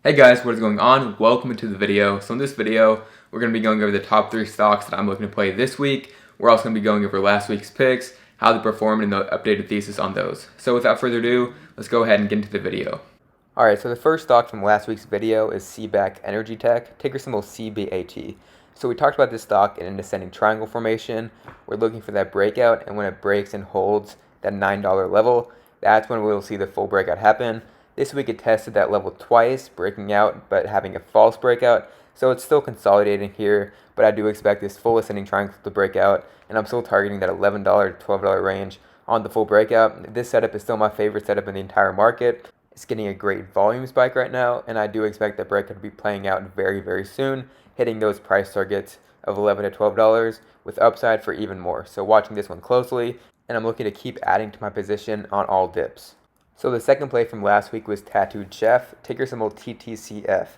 Hey guys, what is going on? Welcome to the video. So in this video, we're going to be going over the top 3 stocks that I'm looking to play this week. We're also going to be going over last week's picks, how they performed, and the updated thesis on those. So without further ado, let's go ahead and get into the video. Alright, so the first stock from last week's video is CBAK Energy Tech, ticker symbol CBAT. So we talked about this stock in an ascending triangle formation. We're looking for that breakout, and when it breaks and holds that $9 level, that's when we'll see the full breakout happen. This week it tested that level twice, breaking out but having a false breakout, so it's still consolidating here, but I do expect this full ascending triangle to break out, and I'm still targeting that $11 to $12 range on the full breakout. This setup is still my favorite setup in the entire market. It's getting a great volume spike right now, and I do expect that breakout to be playing out very, very soon, hitting those price targets of $11 to $12 with upside for even more. So watching this one closely, and I'm looking to keep adding to my position on all dips. So the second play from last week was Tattooed Chef, ticker symbol TTCF.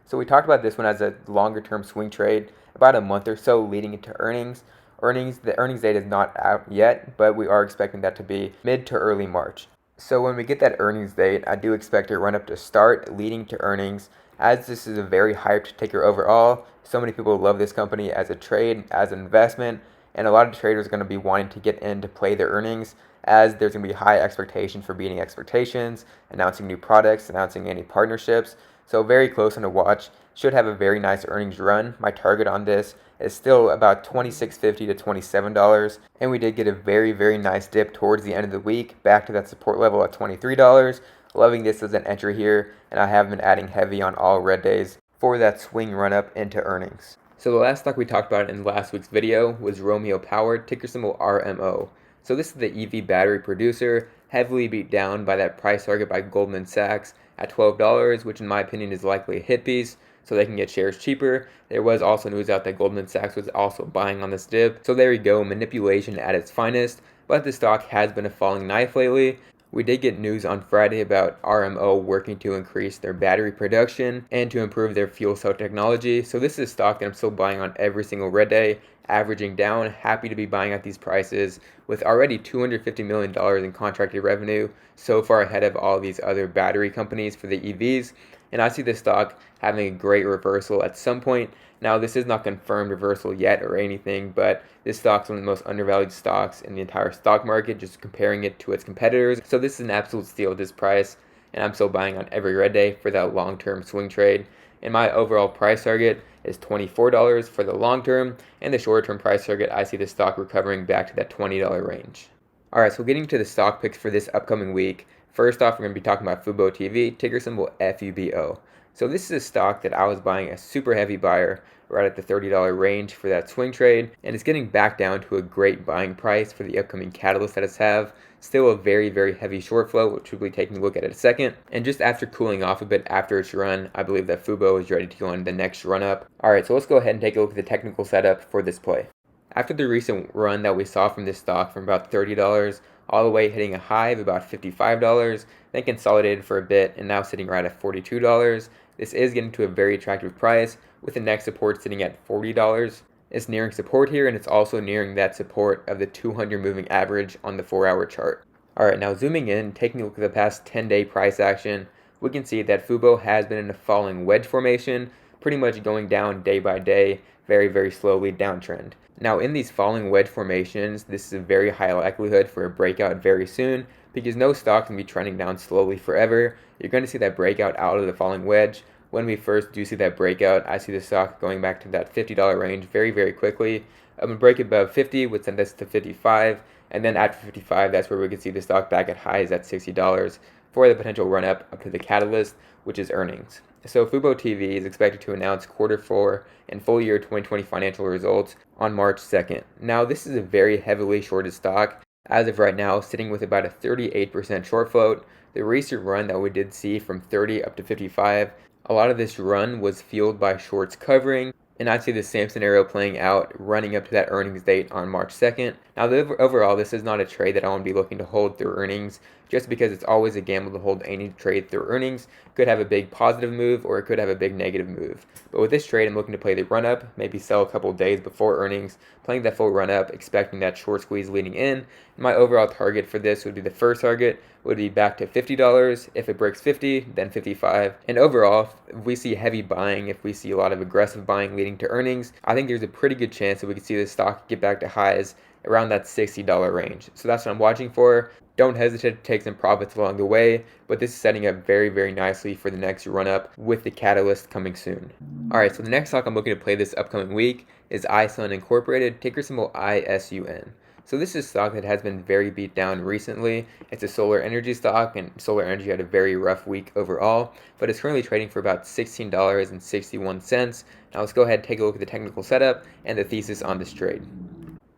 So we talked about this one as a longer term swing trade, about a month or so leading into earnings. The earnings date is not out yet, but we are expecting that to be mid to early March. So when we get that earnings date, I do expect a run up to start leading to earnings, as this is a very hyped ticker overall. So many people love this company as a trade, as an investment, and a lot of traders are going to be wanting to get in to play their earnings, as there's going to be high expectations for beating expectations, announcing new products, announcing any partnerships. So very close on to watch. Should have a very nice earnings run. My target on this is still about $26.50 to $27, and we did get a very, very nice dip towards the end of the week, back to that support level at $23. Loving this as an entry here, and I have been adding heavy on all red days for that swing run up into earnings. So the last stock we talked about in last week's video was Romeo Power, ticker symbol RMO. So this is the EV battery producer, heavily beat down by that price target by Goldman Sachs at $12, which in my opinion is likely a hit piece, so they can get shares cheaper. There was also news out that Goldman Sachs was also buying on this dip. So there you go, manipulation at its finest, but the stock has been a falling knife lately. We did get news on Friday about RMO working to increase their battery production and to improve their fuel cell technology. So this is a stock that I'm still buying on every single red day, averaging down. Happy to be buying at these prices with already $250 million in contracted revenue, so far ahead of all these other battery companies for the EVs. And I see this stock having a great reversal at some point. Now, this is not confirmed reversal yet or anything, but this stock is one of the most undervalued stocks in the entire stock market, just comparing it to its competitors. So this is an absolute steal at this price, and I'm still buying on every red day for that long-term swing trade. And my overall price target is $24 for the long term, and the short-term price target, I see the stock recovering back to that $20 range. Alright, so getting to the stock picks for this upcoming week. First off, we're going to be talking about Fubo TV, ticker symbol FUBO. So this is a stock that I was buying a super heavy buyer right at the $30 range for that swing trade, and it's getting back down to a great buying price for the upcoming catalyst that it's have. Still a very, very heavy short flow, which we'll be taking a look at in a second. And just after cooling off a bit after its run, I believe that Fubo is ready to go on the next run up. Alright, so let's go ahead and take a look at the technical setup for this play. After the recent run that we saw from this stock from about $30 all the way hitting a high of about $55, then consolidated for a bit and now sitting right at $42. This is getting to a very attractive price with the next support sitting at $40. It's nearing support here, and it's also nearing that support of the 200 moving average on the 4-hour chart. Alright, now zooming in, taking a look at the past 10-day price action, we can see that Fubo has been in a falling wedge formation, pretty much going down day by day, very, very slowly downtrend. Now in these falling wedge formations, this is a very high likelihood for a breakout very soon, because no stock can be trending down slowly forever. You're going to see that breakout out of the falling wedge. When we first do see that breakout, I see the stock going back to that $50 range very, very quickly. A break above 50 would send us to 55, and then after 55, that's where we could see the stock back at highs at $60 for the potential run up to the catalyst, which is earnings. So Fubo TV is expected to announce Q4 and full year 2020 financial results on March 2nd. Now this is a very heavily shorted stock, as of right now sitting with about a 38% short float. The recent run that we did see from 30 up to 55, a lot of this run was fueled by shorts covering, and I see the same scenario playing out running up to that earnings date on March 2nd. Now, overall, this is not a trade that I want to be looking to hold through earnings, just because it's always a gamble to hold any trade through earnings. Could have a big positive move, or it could have a big negative move. But with this trade, I'm looking to play the run-up, maybe sell a couple days before earnings, playing that full run-up, expecting that short squeeze leading in. My overall target for this would be the first target would be back to $50. If it breaks 50, then 55. And overall, if we see heavy buying, if we see a lot of aggressive buying leading to earnings, I think there's a pretty good chance that we could see this stock get back to highs around that $60 range. So that's what I'm watching for. Don't hesitate to take some profits along the way, but this is setting up very, very nicely for the next run up with the catalyst coming soon. Alright, so the next stock I'm looking to play this upcoming week is Isun Incorporated, ticker symbol ISUN. So this is a stock that has been very beat down recently. It's a solar energy stock, and solar energy had a very rough week overall, but it's currently trading for about $16.61. Now let's go ahead and take a look at the technical setup and the thesis on this trade.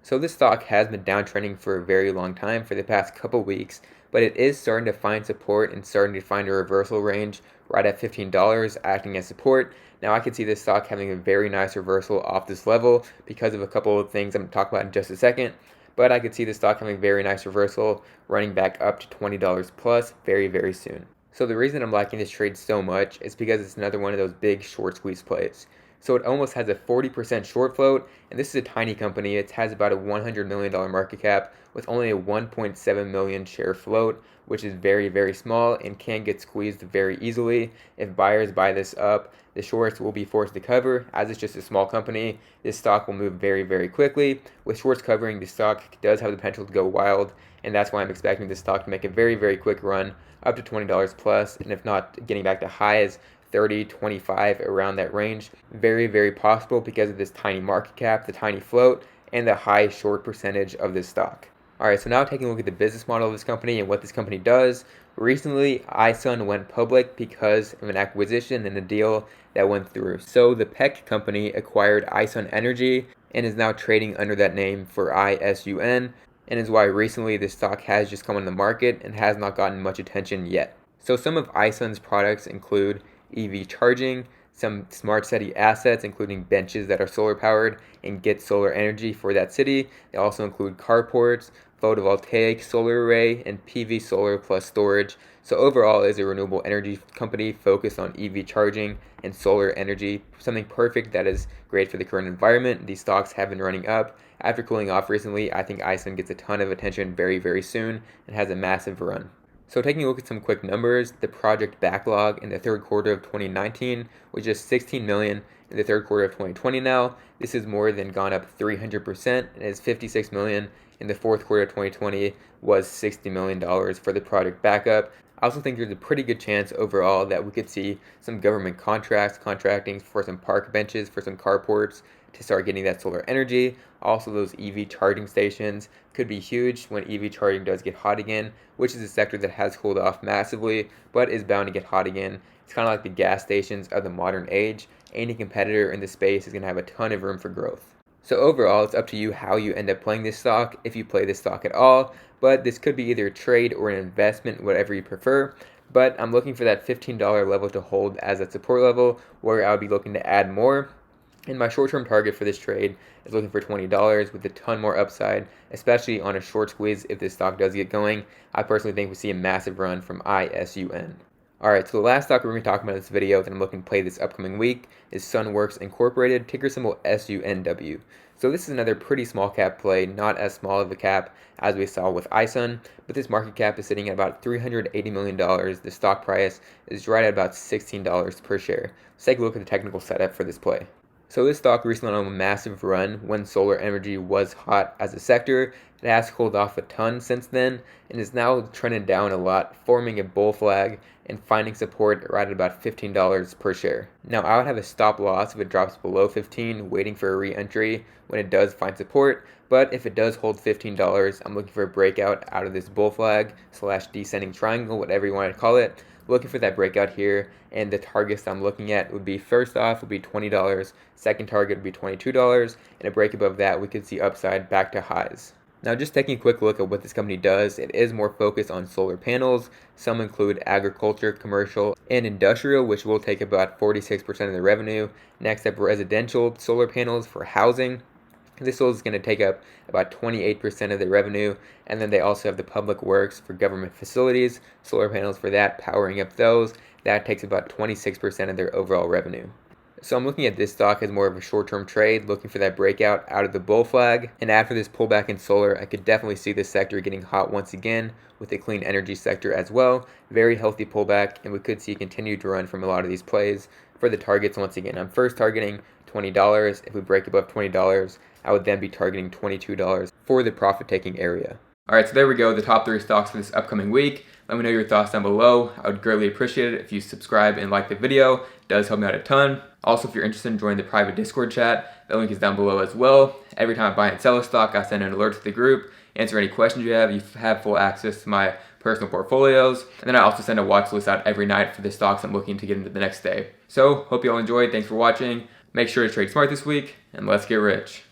So this stock has been downtrending for a very long time, for the past couple weeks, but it is starting to find support and starting to find a reversal range right at $15, acting as support. Now I can see this stock having a very nice reversal off this level because of a couple of things I'm going to talk about in just a second. But I could see this stock having a very nice reversal, running back up to $20 plus very, very soon. So the reason I'm liking this trade so much is because it's another one of those big short squeeze plays. So it almost has a 40% short float, and this is a tiny company. It has about a $100 million market cap with only a 1.7 million share float, which is very, very small and can get squeezed very easily. If buyers buy this up, the shorts will be forced to cover. As it's just a small company, this stock will move very, very quickly. With shorts covering, the stock does have the potential to go wild, and that's why I'm expecting this stock to make a very, very quick run up to $20 plus, and if not getting back to highs, 30, 25, around that range. Very, very possible because of this tiny market cap, the tiny float, and the high short percentage of this stock. Alright, so now taking a look at the business model of this company and what this company does. Recently, Isun went public because of an acquisition and a deal that went through. So the PEC company acquired Isun Energy and is now trading under that name for ISUN, and is why recently this stock has just come on the market and has not gotten much attention yet. So some of Isun's products include EV charging, some smart city assets including benches that are solar powered and get solar energy for that city. They also include carports, photovoltaic solar array, and PV solar plus storage. So overall is a renewable energy company focused on EV charging and solar energy, something perfect that is great for the current environment. These stocks have been running up. After cooling off recently, I think Isun gets a ton of attention very, very soon and has a massive run. So taking a look at some quick numbers, the project backlog in the third quarter of 2019 was just 16 million. In the third quarter of 2020 now, this has more than gone up 300% and is 56 million. In the fourth quarter of 2020 was $60 million for the project backup. I also think there's a pretty good chance overall that we could see some government contracting for some park benches, for some carports to start getting that solar energy. Also, those EV charging stations could be huge when EV charging does get hot again, which is a sector that has cooled off massively, but is bound to get hot again. It's kind of like the gas stations of the modern age. Any competitor in the space is going to have a ton of room for growth. So overall, it's up to you how you end up playing this stock, if you play this stock at all, but this could be either a trade or an investment, whatever you prefer. But I'm looking for that $15 level to hold as a support level where I'll be looking to add more. And my short-term target for this trade is looking for $20 with a ton more upside, especially on a short squeeze if this stock does get going. I personally think we see a massive run from ISUN. Alright, so the last stock we're going to talk about in this video that I'm looking to play this upcoming week is Sunworks Incorporated, ticker symbol SUNW. So this is another pretty small cap play, not as small of a cap as we saw with Isun, but this market cap is sitting at about $380 million. The stock price is right at about $16 per share. Let's take a look at the technical setup for this play. So this stock recently went on a massive run when solar energy was hot as a sector. It has cooled off a ton since then and is now trending down a lot, forming a bull flag and finding support right at about $15 per share. Now I would have a stop loss if it drops below 15, waiting for a re-entry when it does find support, but if it does hold $15, I'm looking for a breakout out of this bull flag / descending triangle, whatever you want to call it. Looking for that breakout here, and the targets I'm looking at would be, first off would be $20, second target would be $22, and a break above that we could see upside back to highs. Now just taking a quick look at what this company does, it is more focused on solar panels. Some include agriculture, commercial, and industrial, which will take about 46% of the revenue. Next up, residential solar panels for housing. This is going to take up about 28% of the revenue, and then they also have the public works for government facilities, solar panels for that, powering up those. That takes about 26% of their overall revenue. So I'm looking at this stock as more of a short-term trade, looking for that breakout out of the bull flag. And after this pullback in solar, I could definitely see this sector getting hot once again with the clean energy sector as well. Very healthy pullback, and we could see a continued run from a lot of these plays. For the targets, once again, I'm first targeting $20. If we break above $20, I would then be targeting $22 for the profit-taking area. Alright, so there we go, the top 3 stocks for this upcoming week. Let me know your thoughts down below. I would greatly appreciate it if you subscribe and like the video. It does help me out a ton. Also, if you're interested in joining the private Discord chat, the link is down below as well. Every time I buy and sell a stock, I send an alert to the group, answer any questions you have. You have full access to my personal portfolios. And then I also send a watch list out every night for the stocks I'm looking to get into the next day. So, hope you all enjoyed. Thanks for watching. Make sure to trade smart this week, and let's get rich.